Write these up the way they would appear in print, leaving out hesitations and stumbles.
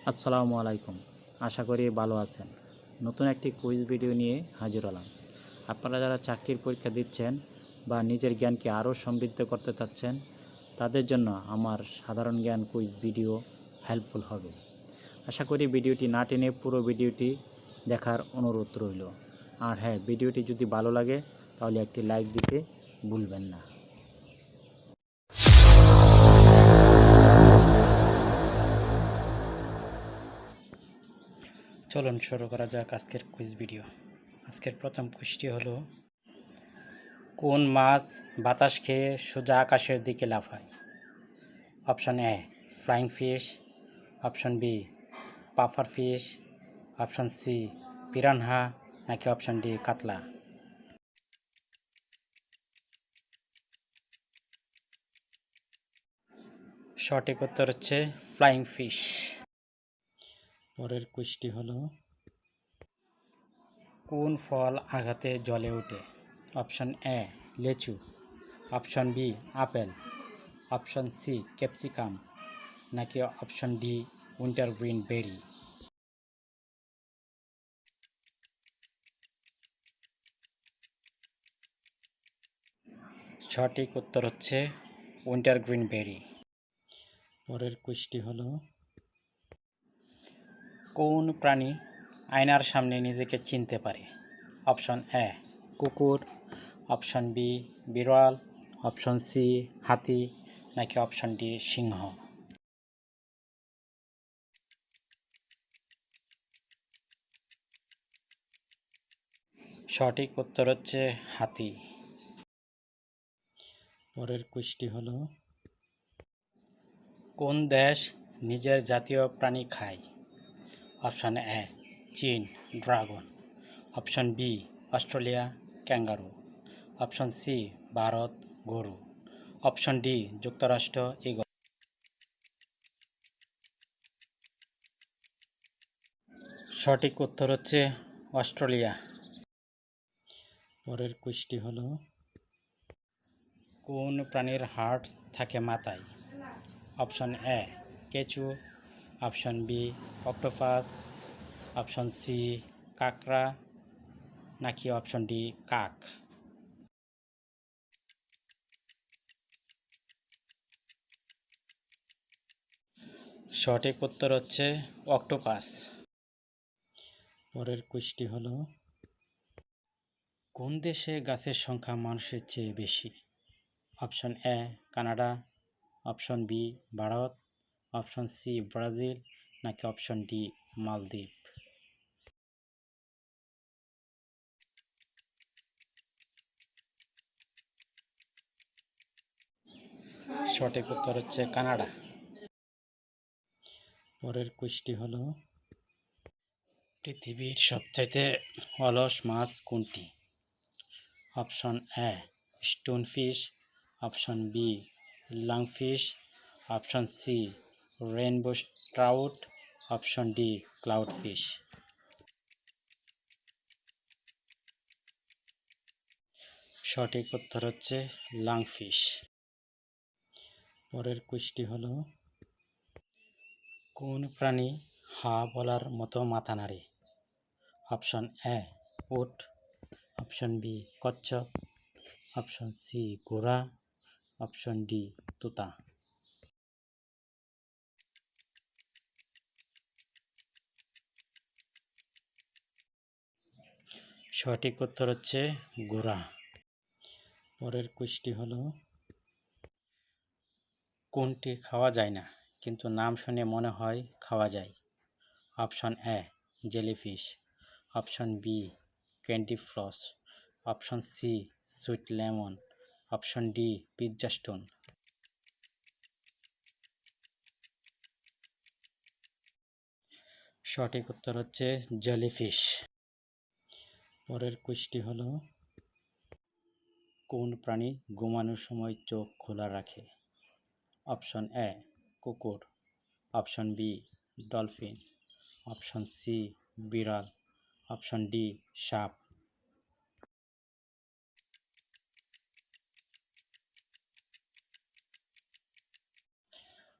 আসসালামু আলাইকুম। আশা করি ভালো আছেন। নতুন একটি কুইজ ভিডিও নিয়ে হাজির হলাম। আপনারা যারা চাকরির পরীক্ষা দিচ্ছেন বা নিজের জ্ঞানকে আরও সমৃদ্ধ করতে চাচ্ছেন, তাদের জন্য আমার সাধারণ জ্ঞান কুইজ ভিডিও হেল্পফুল হবে। আশা করি ভিডিওটি না টেনে পুরো ভিডিওটি দেখার অনুরোধ রইল। আর হ্যাঁ, ভিডিওটি যদি ভালো লাগে তাহলে একটি লাইক দিতে ভুলবেন না। চলুন শুরু করা যাক আজকের কুইজ ভিডিও। আজকের প্রথম কুইজটি হলো, কোন মাছ বাতাস খেয়ে সোজা আকাশের দিকে লাফায়? Option A flying fish, option B puffer fish, option C piranha, নাকি অপশন ডি কাতলা? সঠিক উত্তর হচ্ছে ফ্লাইং ফিশ। পরের কুইজটি হলো, কোন ফল আঘাতে জ্বলে ওঠে? অপশন এ লেচু, option B apple, option C capsicum, নাকি অপশন ডি উইন্টারগ্রিন বেরি? সঠিক উত্তর হচ্ছে উইন্টারগ্রিন বেরি। পরের কুইজটি হলো, কোন প্রাণী আয়নার সামনে নিজেকে চিনতে পারে? অপশন এ কুকুর, অপশন বি বিড়াল, অপশন সি হাতি, নাকি অপশন ডি সিংহ? সঠিক উত্তর হচ্ছে হাতি। পরের কুইজটি হলো, কোন দেশ নিজের জাতীয় প্রাণী খায়? অপশন এ চীন dragon, option B Australia kangaroo, option C Bharat গরু, অপশন ডি যুক্তরাষ্ট্র ঈগল? সঠিক উত্তর হচ্ছে অস্ট্রেলিয়া। পরের কুইজটি হলো, কোন প্রাণীর হাড় থাকে মাথায়? অপশন এ কেঁচো, option B octopus, option C কাঁকড়া, নাকি অপশন ডি কাক? সঠিক উত্তর হচ্ছে অক্টোপাস। পরের কুইজটি হলো, কোন দেশে গাছের সংখ্যা মানুষের চেয়ে বেশি? Option A Canada, option B Bharat, option C Brazil, নাকি অপশন ডি মালদ্বীপ? সঠিক উত্তর হচ্ছে কানাডা। পরের কুইজটি হলো, পৃথিবীর সবচাইতে অলস মাছ কোনটি? Option A stonefish, option B lungfish, option C rainbow trout, option D cloud fish? সঠিক উত্তর হচ্ছে লাংফিশ। পরের কুইজটি হলো, কোন প্রাণী হা বলার মতো মাথা নাড়ে? অপশন এ উট, অপশন বি কচ্ছপ, অপশন সি ঘোড়া, অপশন ডি তোতা? সঠিক উত্তর হচ্ছে ঘোড়া। পরের কুইজটি হলো, কোনটি খাওয়া যায় না কিন্তু নাম শুনে মনে হয় খাওয়া যায়? Option A jellyfish, option B candy floss, option C sweet lemon, option D pizza stone? সঠিক উত্তর হচ্ছে জেলিফিশ। পরের কুইজটি হলো, কোন প্রাণী ঘুমানোর সময় চোখ খোলা রাখে? অপশন এ কুকুর, option B dolphin, option C বিড়াল, অপশন ডি সাপ?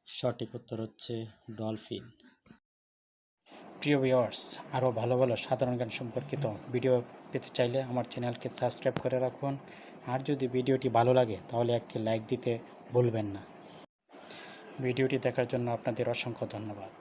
সঠিক উত্তর হচ্ছে ডলফিন। প্রিয় ভিউয়ার্স, আরও ভালো ভালো সাধারণ জ্ঞান সম্পর্কিত ভিডিও পেতে চাইলে আমার চ্যানেলকে সাবস্ক্রাইব করে রাখুন। আর যদি ভিডিওটি ভালো লাগে তাহলে একটি লাইক দিতে ভুলবেন না। ভিডিওটি দেখার জন্য আপনাদের অসংখ্য ধন্যবাদ।